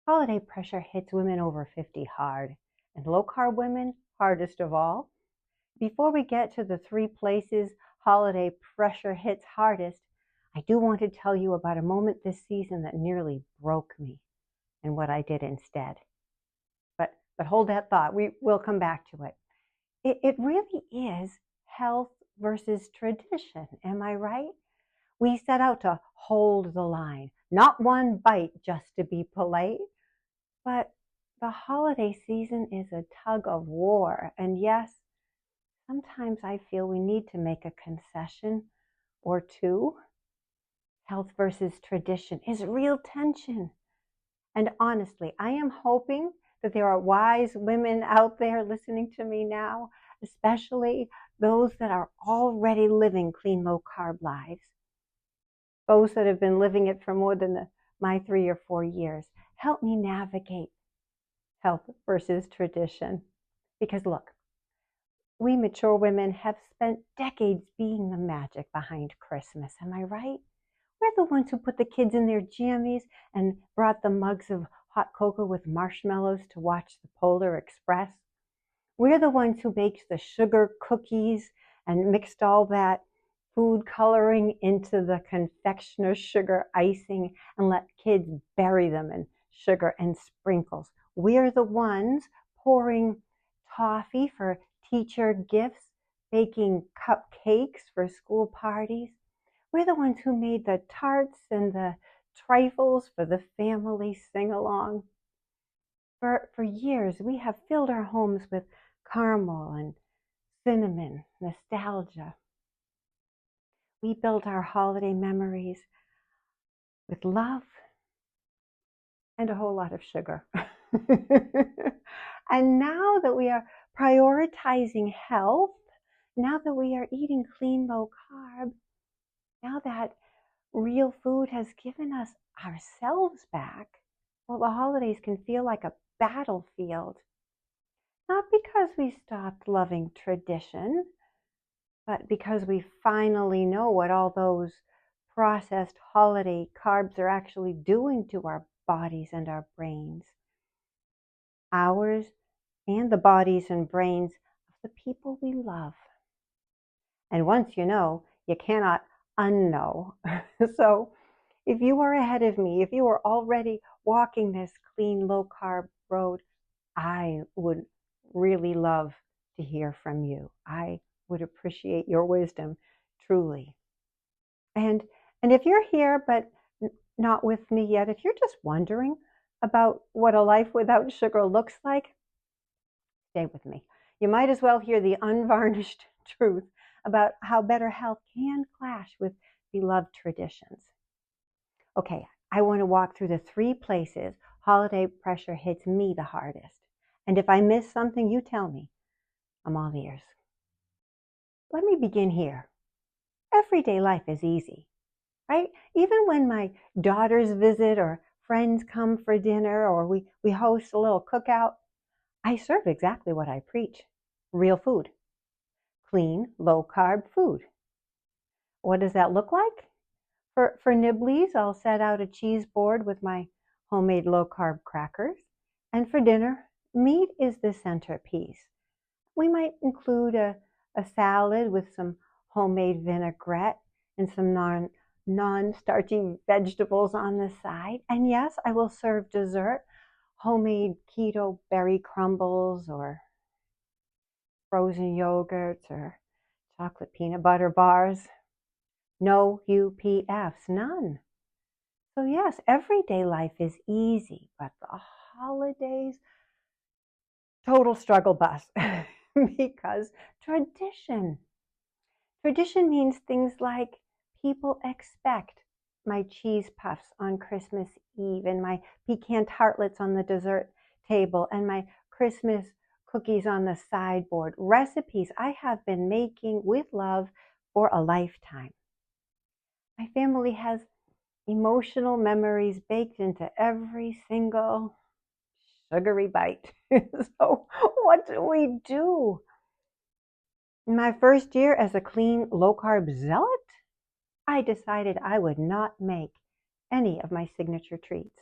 Holiday pressure hits women over 50 hard, and low-carb women hardest of all. Before we get to the three places holiday pressure hits hardest, I do want to tell you about a moment this season that nearly broke me and what I did instead. But hold that thought. We'll come back to it. It really is health versus tradition. Am I right? We set out to hold the line, not one bite just to be polite. But the holiday season is a tug of war. And yes, sometimes I feel we need to make a concession or two. Health versus tradition is real tension. And honestly, I am hoping that there are wise women out there listening to me now, especially those that are already living clean, low-carb lives. Those that have been living it for more than my 3 or 4 years. Help me navigate health versus tradition. Because look, we mature women have spent decades being the magic behind Christmas. Am I right? We're the ones who put the kids in their jammies and brought the mugs of hot cocoa with marshmallows to watch the Polar Express. We're the ones who baked the sugar cookies and mixed all that food coloring into the confectioner's sugar icing and let kids bury them in sugar and sprinkles. We're the ones pouring toffee for teacher gifts, baking cupcakes for school parties. We're the ones who made the tarts and the trifles for the family sing-along. For years, we have filled our homes with caramel and cinnamon, nostalgia. We built our holiday memories with love and a whole lot of sugar. And now that we are prioritizing health, now that we are eating clean, low carb, now that real food has given us ourselves back, well, the holidays can feel like a battlefield. Not because we stopped loving tradition, but because we finally know what all those processed holiday carbs are actually doing to our bodies and our brains. Ours and the bodies and brains of the people we love. And once you know, you cannot unknow. So if you are ahead of me, if you are already walking this clean, low-carb road, I would really love to hear from you. I would appreciate your wisdom, truly. And if you're here but not with me yet, if you're just wondering about what a life without sugar looks like, stay with me. You might as well hear the unvarnished truth about how better health can clash with beloved traditions. Okay, I want to walk through the three places holiday pressure hits me the hardest. And if I miss something, you tell me. I'm all ears. Let me begin here. Everyday life is easy, right? Even when my daughters visit or friends come for dinner or we host a little cookout, I serve exactly what I preach. Real food. Clean, low-carb food. What does that look like? For nibblies, I'll set out a cheese board with my homemade low-carb crackers. And for dinner, meat is the centerpiece. We might include a salad with some homemade vinaigrette and some non-starchy vegetables on the side. And yes, I will serve dessert, homemade keto berry crumbles or frozen yogurts or chocolate peanut butter bars. No UPFs, none. So yes, everyday life is easy, but the holidays, total struggle bus. Because tradition. Tradition means things like people expect my cheese puffs on Christmas Eve and my pecan tartlets on the dessert table and my Christmas cookies on the sideboard. Recipes I have been making with love for a lifetime. My family has emotional memories baked into every single sugary bite. So what do we do? In my first year as a clean, low-carb zealot, I decided I would not make any of my signature treats.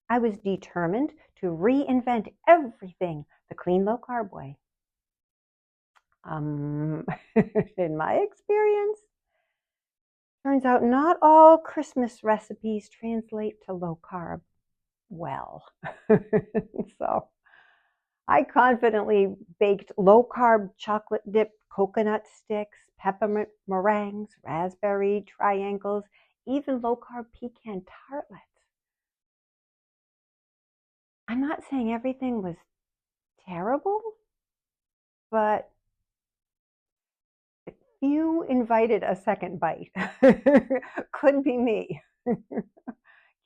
I was determined to reinvent everything the clean, low-carb way. In my experience, turns out not all Christmas recipes translate to low-carb well. So I confidently baked low-carb chocolate-dipped coconut sticks, peppermint meringues, raspberry triangles, even low-carb pecan tartlets. I'm not saying everything was terrible, but you invited a second bite. Could be me.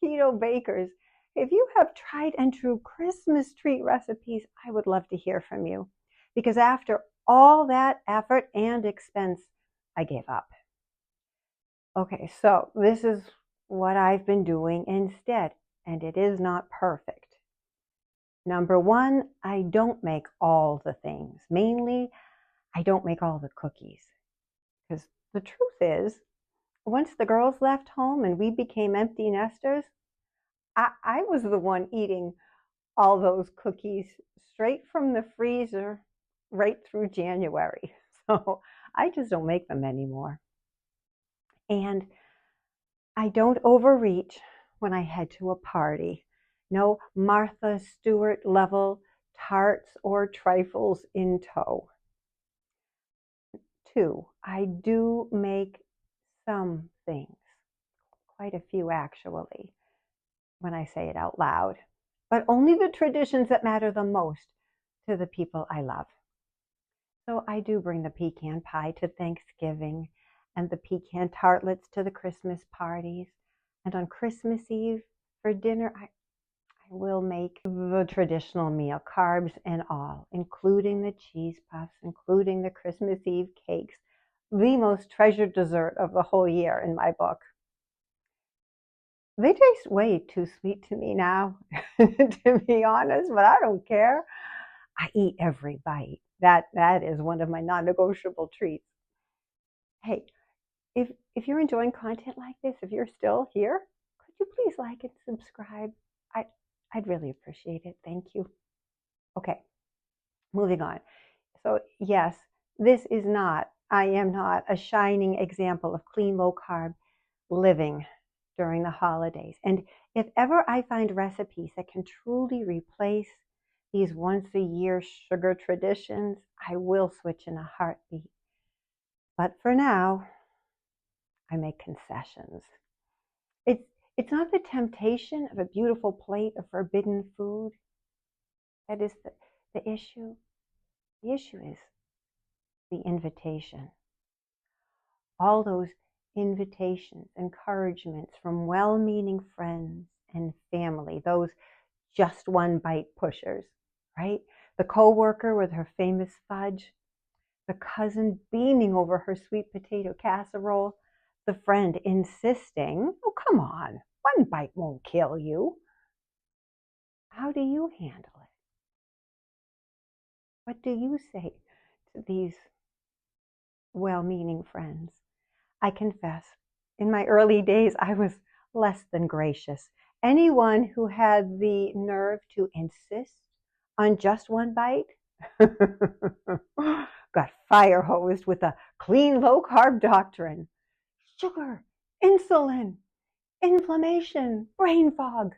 Keto bakers, if you have tried and true Christmas treat recipes, I would love to hear from you. Because after all that effort and expense, I gave up. Okay, so this is what I've been doing instead, and it is not perfect. Number one, I don't make all the things. Mainly, I don't make all the cookies. Because the truth is, once the girls left home and we became empty nesters, I was the one eating all those cookies straight from the freezer right through January. So I just don't make them anymore. And I don't overreach when I head to a party. No Martha Stewart level tarts or trifles in tow. Two, I do make some things, quite a few actually, when I say it out loud, but only the traditions that matter the most to the people I love. So I do bring the pecan pie to Thanksgiving and the pecan tartlets to the Christmas parties. And on Christmas Eve for dinner, I will make the traditional meal, carbs and all, including the cheese puffs, including the Christmas Eve cakes, the most treasured dessert of the whole year in my book. They taste way too sweet to me now, to be honest, but I don't care. I eat every bite. That is one of my non-negotiable treats. Hey, if you're enjoying content like this, if you're still here, could you please like and subscribe? I'd really appreciate it. Thank you. Okay, moving on. So yes, I am not a shining example of clean, low-carb living during the holidays. And if ever I find recipes that can truly replace these once-a-year sugar traditions, I will switch in a heartbeat. But for now, I make concessions. It's not the temptation of a beautiful plate of forbidden food that is the issue. The issue is the invitation. All those invitations, encouragements from well-meaning friends and family, those just one bite pushers, right? The coworker with her famous fudge, the cousin beaming over her sweet potato casserole, the friend insisting, oh, come on, one bite won't kill you. How do you handle it? What do you say to these well-meaning friends? I confess, in my early days, I was less than gracious. Anyone who had the nerve to insist on just one bite got fire hosed with the clean, low-carb doctrine. Sugar, insulin, inflammation, brain fog.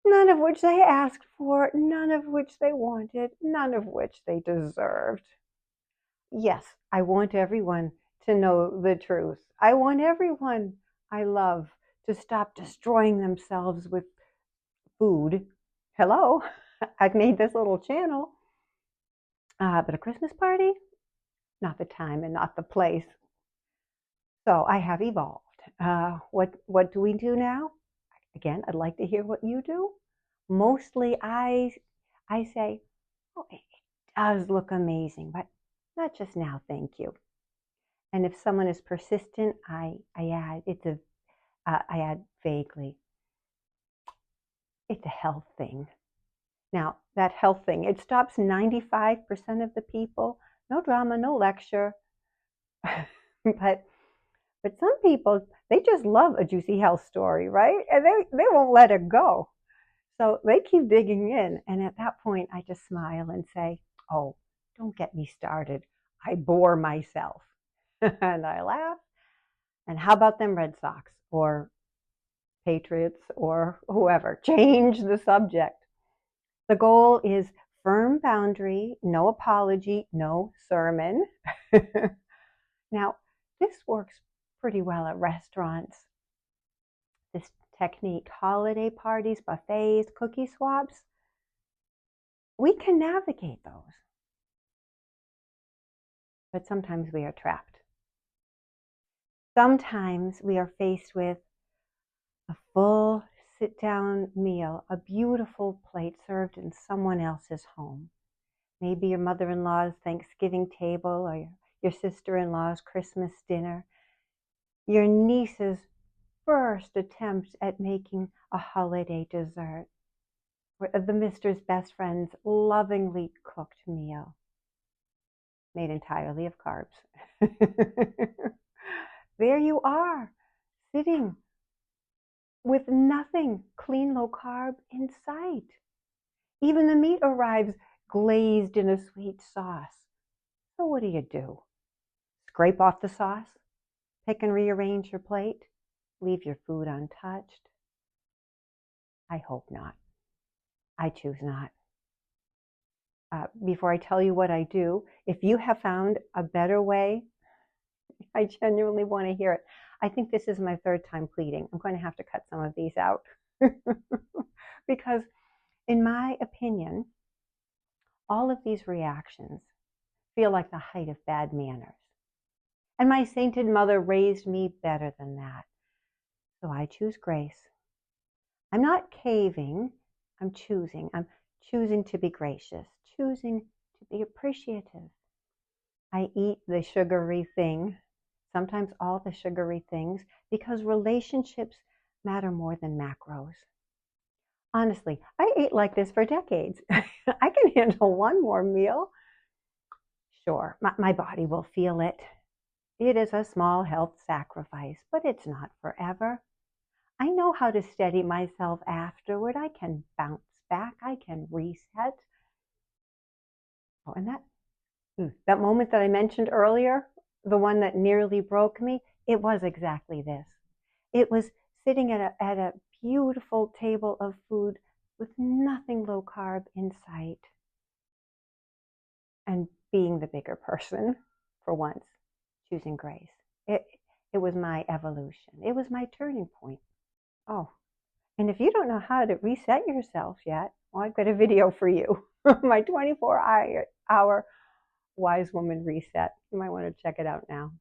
None of which they asked for, none of which they wanted, none of which they deserved. Yes, I want everyone to know the truth. I want everyone I love to stop destroying themselves with food. Hello, I've made this little channel. But a Christmas party? Not the time and not the place. So I have evolved. What do we do now? Again, I'd like to hear what you do. Mostly I say, oh, it does look amazing, but not just now, thank you. And if someone is persistent, I add vaguely. It's a health thing. Now, that health thing, it stops 95% of the people. No drama, no lecture. But some people, they just love a juicy health story, right? And they won't let it go. So they keep digging in. And at that point, I just smile and say, oh, don't get me started. I bore myself. And I laugh. And how about them Red Sox or Patriots or whoever? Change the subject. The goal is firm boundary, no apology, no sermon. Now, this works pretty well at restaurants. This technique, holiday parties, buffets, cookie swaps, we can navigate those. But sometimes we are trapped. Sometimes we are faced with a full sit-down meal, a beautiful plate served in someone else's home. Maybe your mother-in-law's Thanksgiving table or your sister-in-law's Christmas dinner. Your niece's first attempt at making a holiday dessert. Or the mister's best friend's lovingly cooked meal, made entirely of carbs. There you are, sitting with nothing clean, low carb in sight. Even the meat arrives glazed in a sweet sauce. So what do? Scrape off the sauce? Pick and rearrange your plate? Leave your food untouched? I hope not. I choose not. Before I tell you what I do, if you have found a better way, I genuinely want to hear it. I think this is my third time pleading. I'm going to have to cut some of these out. Because in my opinion, all of these reactions feel like the height of bad manners. And my sainted mother raised me better than that. So I choose grace. I'm not caving. I'm choosing. I'm choosing to be gracious, choosing to be appreciative. I eat the sugary thing, sometimes all the sugary things, because relationships matter more than macros. Honestly, I ate like this for decades. I can handle one more meal. Sure, my body will feel it. It is a small health sacrifice, but it's not forever. I know how to steady myself afterward. I can bounce back. I can reset. Oh, and that moment that I mentioned earlier, the one that nearly broke me, it was exactly this. It was sitting at a beautiful table of food with nothing low carb in sight and being the bigger person for once, choosing grace. It was my evolution. It was my turning point. Oh, and if you don't know how to reset yourself yet, well, I've got a video for you. My 24-hour Wise Woman Reset. You might want to check it out now.